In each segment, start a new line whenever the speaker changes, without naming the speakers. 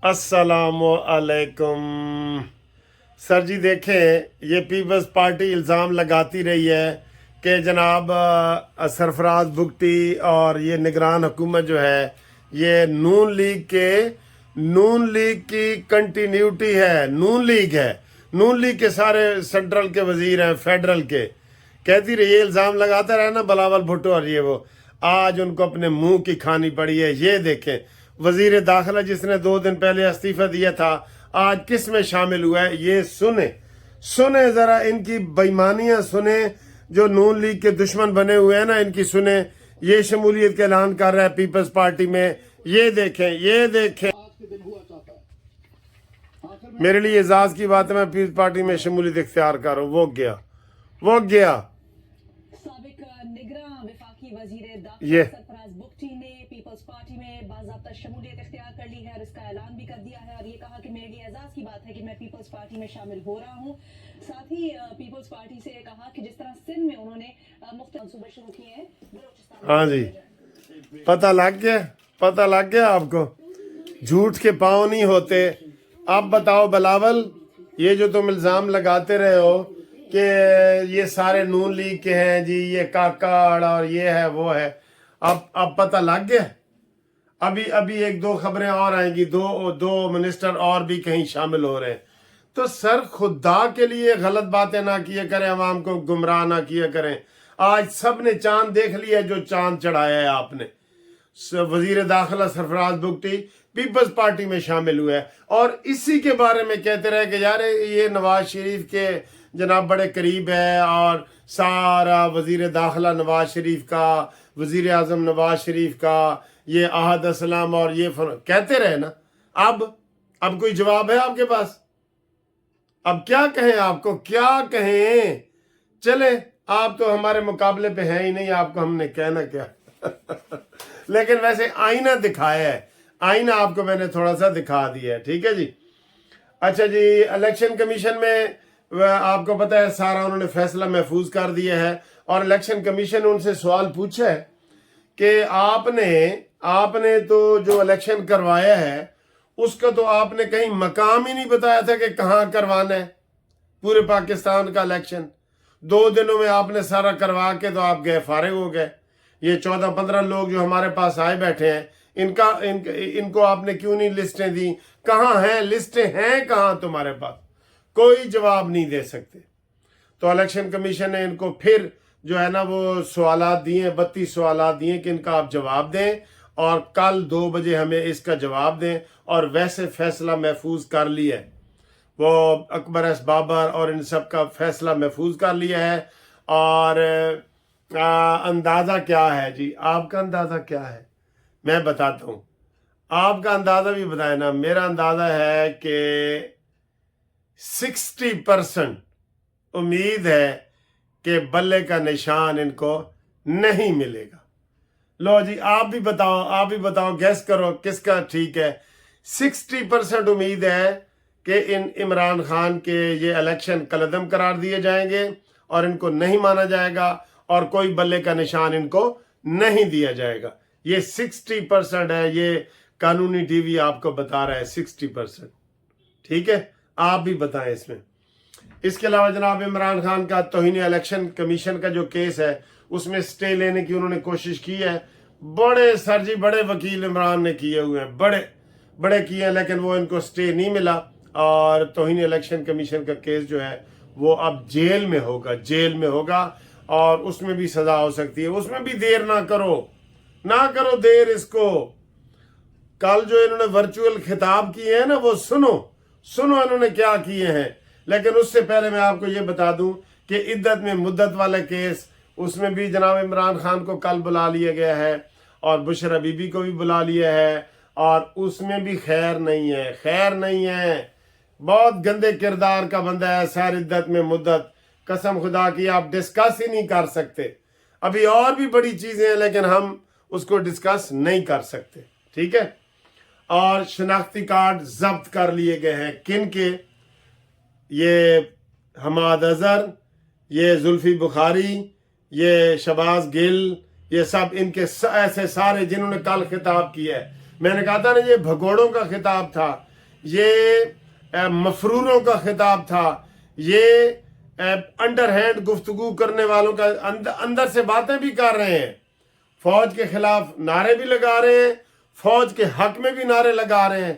अस्सलामुअलैकुम। सर जी देखें, ये पीपल्स पार्टी इल्ज़ाम लगाती रही है कि जनाब सरफराज भुगटी और ये निगरान हुकूमत जो है ये नून लीग की कंटिन्यूटी है। नून लीग के सारे सेंट्रल के वजीर हैं, फेडरल के। कहती रही, ये इल्ज़ाम लगाता रहा ना बिलावल भुट्टो और ये वो, आज उनको अपने मुंह की खानी पड़ी है। ये देखें, वजीर दाखिला जिसने 2 दिन पहले इस्तीफा दिया था आज किस में शामिल हुआ है। ये सुने जरा इनकी बेईमानियां सुने, जो नून लीग के दुश्मन बने हुए हैं ना, इनकी सुने। ये शमूलियत का ऐलान कर रहा है पीपल्स पार्टी में। ये देखें मेरे लिए एजाज की बात है, मैं पीपल्स पार्टी में शमूलियत इख्तियार कर रहा हूँ। वो गया
साबिक निगरान वफाकी वजीर
ये
सरफराज भुगटी ने पीपल्स पार्टी में बाज़ाब्ता शमूलियत इख्तियार कर ली है और इसका ऐलान भी कर दिया है और ये कहा कि मेरे लिए एजाज की बात है कि मैं पीपल्स पार्टी में शामिल हो रहा हूँ। साथ ही पीपल्स पार्टी से कहा कि जिस तरह सिंध में उन्होंने मुख्तलिफ मंसूबे शुरू किए हैं,
हाँ जी, पता लग गया आपको। झूठ के पाँव नहीं होते। अब बताओ बिलावल, ये जो तुम इल्ज़ाम लगाते रहे हो कि ये सारे नून लीग के हैं जी, ये काकड़ और ये है वो है, अब पता लग गया। अभी 1-2 खबरें और आएंगी, दो मिनिस्टर और भी कहीं शामिल हो रहे हैं। तो सर खुदा के लिए गलत बातें ना किया करें, अवाम को गुमराह ना किया करें। आज सब ने चांद देख लिया जो चांद चढ़ाया है आपने। वजीर दाखिला सरफराज भुगटी पीपल्स पार्टी में शामिल हुआ है और इसी के बारे में कहते रहे कि यार ये नवाज शरीफ के जनाब बड़े करीब है और सारा वजीर दाखिला नवाज शरीफ का, वजीर आजम नवाज शरीफ का, ये अहद असलम और ये कहते रहे ना। अब कोई जवाब है आपके पास? अब क्या कहें आपको, क्या कहें? चले, आप तो हमारे मुकाबले पे हैं ही नहीं, आपको हमने कहना क्या। लेकिन वैसे आईना दिखाया है, आईना आपको मैंने थोड़ा सा दिखा दिया है, ठीक है जी। अच्छा जी, इलेक्शन कमीशन में आपको पता है सारा उन्होंने फैसला महफूज कर दिया है और इलेक्शन कमीशन ने उनसे सवाल पूछा है कि आपने तो जो इलेक्शन करवाया है उसका तो आपने कहीं मकाम ही नहीं बताया था कि कहाँ करवाना है। पूरे पाकिस्तान का इलेक्शन 2 दिनों में आपने सारा करवा के तो आप गए, फारिग हो गए। ये 14-15 लोग जो हमारे पास आए बैठे हैं, इनको आपने क्यों नहीं लिस्टें दी? कहाँ हैं लिस्टें? हैं कहाँ तुम्हारे पास? कोई जवाब नहीं दे सकते। तो इलेक्शन कमीशन ने इनको फिर जो है ना वो सवालात दिए, 32 सवालात दिए कि इनका आप जवाब दें और कल 2 बजे हमें इसका जवाब दें। और वैसे फैसला महफूज कर लिया है, वो अकबर एस बाबर और इन सब का फैसला महफूज कर लिया है। और अंदाज़ा क्या है जी? आपका अंदाज़ा क्या है मैं बताता हूँ, आपका अंदाज़ा भी बताए ना। मेरा अंदाज़ा है कि 60% उम्मीद है कि बल्ले का निशान इनको नहीं मिलेगा। लो जी, आप भी बताओ, गैस करो किसका ठीक है। 60% उम्मीद है कि इमरान खान के ये इलेक्शन कलअदम करार दिए जाएंगे और इनको नहीं माना जाएगा और कोई बल्ले का निशान इनको नहीं दिया जाएगा। ये 60% है, ये कानूनी टीवी आपको बता रहा है 60%, ठीक है। आप भी बताएं इसमें। इसके अलावा जनाब इमरान खान का तौहीन इलेक्शन कमीशन का जो केस है उसमें स्टे लेने की उन्होंने कोशिश की है। बड़े वकील इमरान ने किए हुए हैं, बड़े किए हैं, लेकिन वो इनको स्टे नहीं मिला और तौहीन इलेक्शन कमीशन का केस जो है वो अब जेल में होगा और उसमें भी सजा हो सकती है। उसमें भी देर ना करो देर इसको। कल जो इन्होंने वर्चुअल खिताब किए हैं ना, वो सुनो इन्होंने क्या किए हैं। लेकिन उससे पहले मैं आपको ये बता दूं कि इद्दत में मुद्दत वाला केस, उसमें भी जनाब इमरान खान को कल बुला लिया गया है और बुशरा बीबी को भी बुला लिया है और उसमें भी खैर नहीं है। बहुत गंदे किरदार का बंदा है सर इद्दत में मुद्दत, कसम खुदा की आप डिस्कस ही नहीं कर सकते। अभी और भी बड़ी चीजें हैं लेकिन हम उसको डिस्कस नहीं कर सकते, ठीक है। और शनाख्ती कार्ड जब्त कर लिए गए हैं किन के? ये हमाद अजहर, ये जुल्फी बुखारी, ये शबाज गिल, ये सब इनके ऐसे सारे जिन्होंने कल खिताब किया है। मैंने कहा था ना ये भगोड़ों का खिताब था, یہ مفروروں کا خطاب تھا، یہ انڈر ہینڈ گفتگو کرنے والوں کا، اندر سے باتیں بھی کر رہے ہیں، فوج کے خلاف نعرے بھی لگا رہے ہیں، فوج کے حق میں بھی نعرے لگا رہے ہیں۔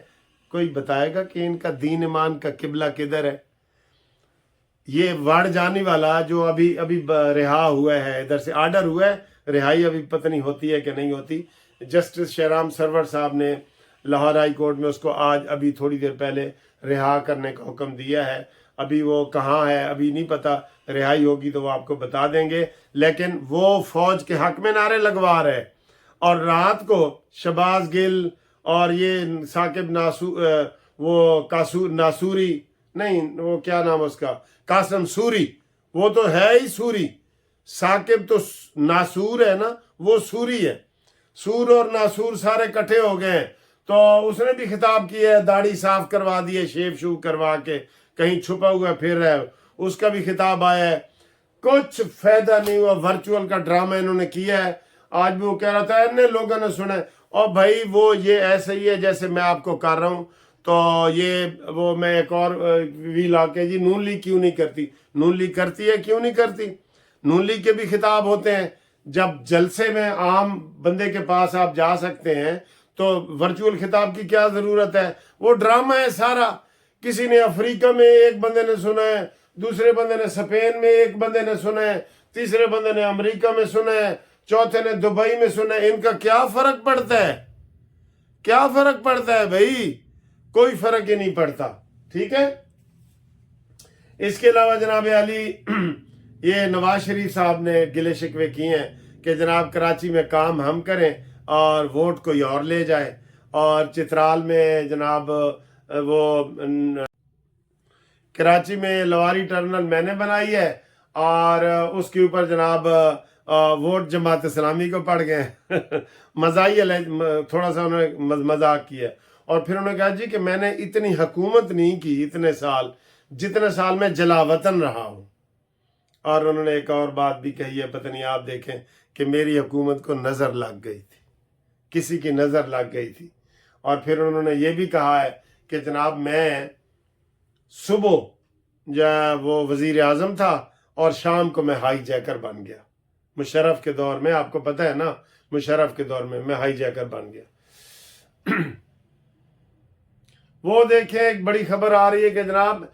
کوئی بتائے گا کہ ان کا دین ایمان کا قبلہ کدھر ہے؟ یہ وڑ جانے والا جو ابھی رہا ہوا ہے، ادھر سے آرڈر ہوا ہے رہائی، ابھی پتہ نہیں ہوتی ہے کہ نہیں ہوتی۔ جسٹس شہرام سرور صاحب نے لاہور ہائی کورٹ میں اس کو آج ابھی تھوڑی دیر پہلے رہا کرنے کا حکم دیا ہے۔ ابھی وہ کہاں ہے ابھی نہیں پتہ، رہائی ہوگی تو وہ آپ کو بتا دیں گے، لیکن وہ فوج کے حق میں نعرے لگوا رہے۔ اور رات کو شہباز گل اور یہ ثاقب ناصوری نہیں، وہ کیا نام اس کا، قاسم سوری، وہ تو ہے ہی سوری، ثاقب تو ناصور ہے نا، وہ سوری ہے، سور اور ناصور سارے کٹھے ہو گئے ہیں۔ تو اس نے بھی خطاب کیا ہے، داڑھی صاف کروا دی ہے، شیو شو کروا کے کہیں چھپا ہوا پھر رہا ہے، اس کا بھی خطاب آیا ہے۔ کچھ فائدہ نہیں ہوا، ورچوئل کا ڈرامہ انہوں نے کیا ہے۔ آج بھی وہ کہہ رہا تھا اتنے لوگوں نے سنا ہے، اور بھائی وہ یہ ایسے ہی ہے جیسے میں آپ کو کر رہا ہوں۔ تو یہ وہ میں ایک اور وی لا کے جی نون لیگ کیوں نہیں کرتی؟ نون لیگ کرتی ہے، کیوں نہیں کرتی؟ نون لیگ کے بھی خطاب ہوتے ہیں، جب جلسے میں عام بندے کے پاس آپ جا سکتے ہیں تو ورچوئل خطاب کی کیا ضرورت ہے؟ وہ ڈرامہ ہے سارا۔ کسی نے افریقہ میں ایک بندے نے سنا ہے، دوسرے بندے نے اسپین میں ایک بندے نے سنا ہے، تیسرے بندے نے امریکہ میں سنا ہے، چوتھے نے دبئی میں سنا ہے۔ ان کا کیا فرق پڑتا ہے؟ کیا فرق پڑتا ہے بھائی؟ کوئی فرق ہی نہیں پڑتا، ٹھیک ہے۔ اس کے علاوہ جناب علی یہ نواز شریف صاحب نے گلے شکوے کیے ہیں کہ جناب کراچی میں کام ہم کریں اور ووٹ کوئی اور لے جائے، اور چترال میں جناب وہ کراچی میں لواری ٹرمینل میں نے بنائی ہے، اور اس کے اوپر جناب ووٹ جماعت اسلامی کو پڑ گئے۔ مزاحیہ تھوڑا سا انہوں نے مذاق کیا، اور پھر انہوں نے کہا جی کہ میں نے اتنی حکومت نہیں کی اتنے سال جتنے سال میں جلا وطن رہا ہوں۔ اور انہوں نے ایک اور بات بھی کہی ہے، پتہ نہیں آپ دیکھیں، کہ میری حکومت کو نظر لگ گئی تھی، کسی کی نظر لگ گئی تھی۔ اور پھر انہوں نے یہ بھی کہا ہے کہ جناب میں صبح وہ وزیر اعظم تھا اور شام کو میں ہائی جیکر بن گیا۔ مشرف کے دور میں، آپ کو پتہ ہے نا، مشرف کے دور میں ہائی جیکر بن گیا۔ وہ دیکھیں ایک بڑی خبر آ رہی ہے کہ جناب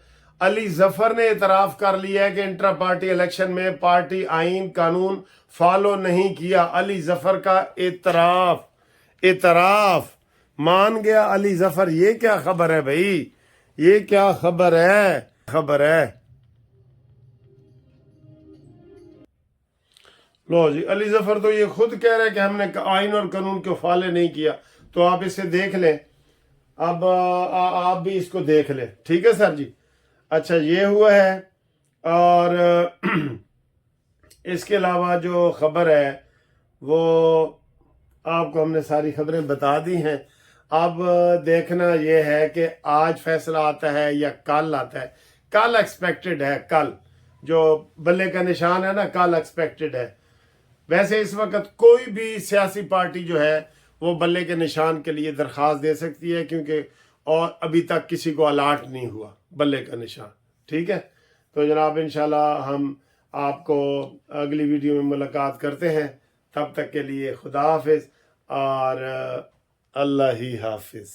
علی ظفر نے اعتراف کر لیا ہے کہ انٹرا پارٹی الیکشن میں پارٹی آئین قانون فالو نہیں کیا۔ علی ظفر کا اعتراف مان گیا علی ظفر۔ یہ کیا خبر ہے بھائی؟ یہ کیا خبر ہے؟ لو جی، علی ظفر تو یہ خود کہہ رہے کہ ہم نے آئین اور قانون کو فالو نہیں کیا۔ تو آپ اسے دیکھ لیں، اب آپ بھی اس کو دیکھ لیں، ٹھیک ہے سر جی۔ اچھا، یہ ہوا ہے، اور اس کے علاوہ جو خبر ہے وہ آپ کو ہم نے ساری خبریں بتا دی ہیں۔ اب دیکھنا یہ ہے کہ آج فیصلہ آتا ہے یا کل آتا ہے۔ کل ایکسپیکٹڈ ہے، کل جو بلے کا نشان ہے نا، کل ایکسپیکٹڈ ہے۔ ویسے اس وقت کوئی بھی سیاسی پارٹی جو ہے وہ بلے کے نشان کے لیے درخواست دے سکتی ہے، کیونکہ اور ابھی تک کسی کو الاٹ نہیں ہوا بلے کا نشان، ٹھیک ہے۔ تو جناب انشاءاللہ ہم آپ کو اگلی ویڈیو میں ملاقات کرتے ہیں، تب تک کے لیے خدا حافظ اور اللہ ہی حافظ۔